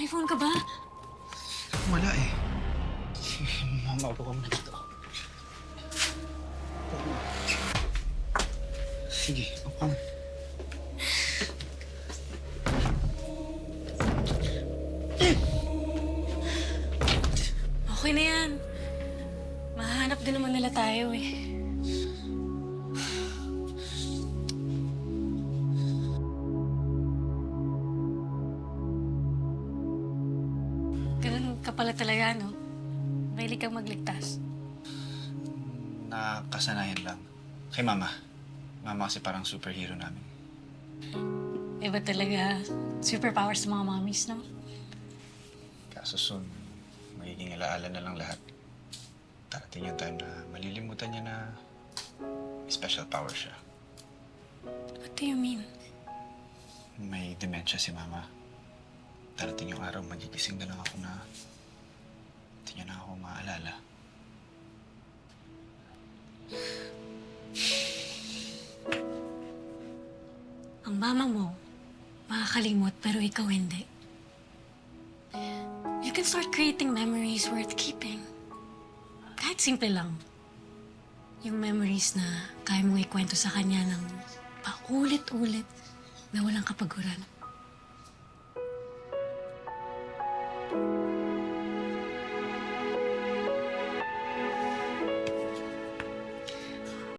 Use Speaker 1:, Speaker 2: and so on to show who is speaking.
Speaker 1: May phone ka ba?
Speaker 2: Wala eh. Mama, upo ka muna dito. Sige, upo ka.
Speaker 1: Okay na yan. Mahanap din naman nila tayo eh. Ganun ka pala talaga, no? Mahilig kang magligtas.
Speaker 2: Nakasanayan lang. Kay Mama. Mama kasi parang superhero namin.
Speaker 1: Iba talaga superpowers ng mga mommies, no?
Speaker 2: Kaso soon, magiging alaala na lang lahat. Darating yung time na malilimutan niya na may special power siya.
Speaker 1: What do you mean?
Speaker 2: May dementia si Mama. Darating yung araw, magigising na lang ako na hindi niya na ako maalala.
Speaker 1: Ang mama mo, makakalimot pero ikaw hindi. You can start creating memories worth keeping. Kahit simple lang. Yung memories na kaya mong ikwento sa kanya ng paulit-ulit na walang kapaguran.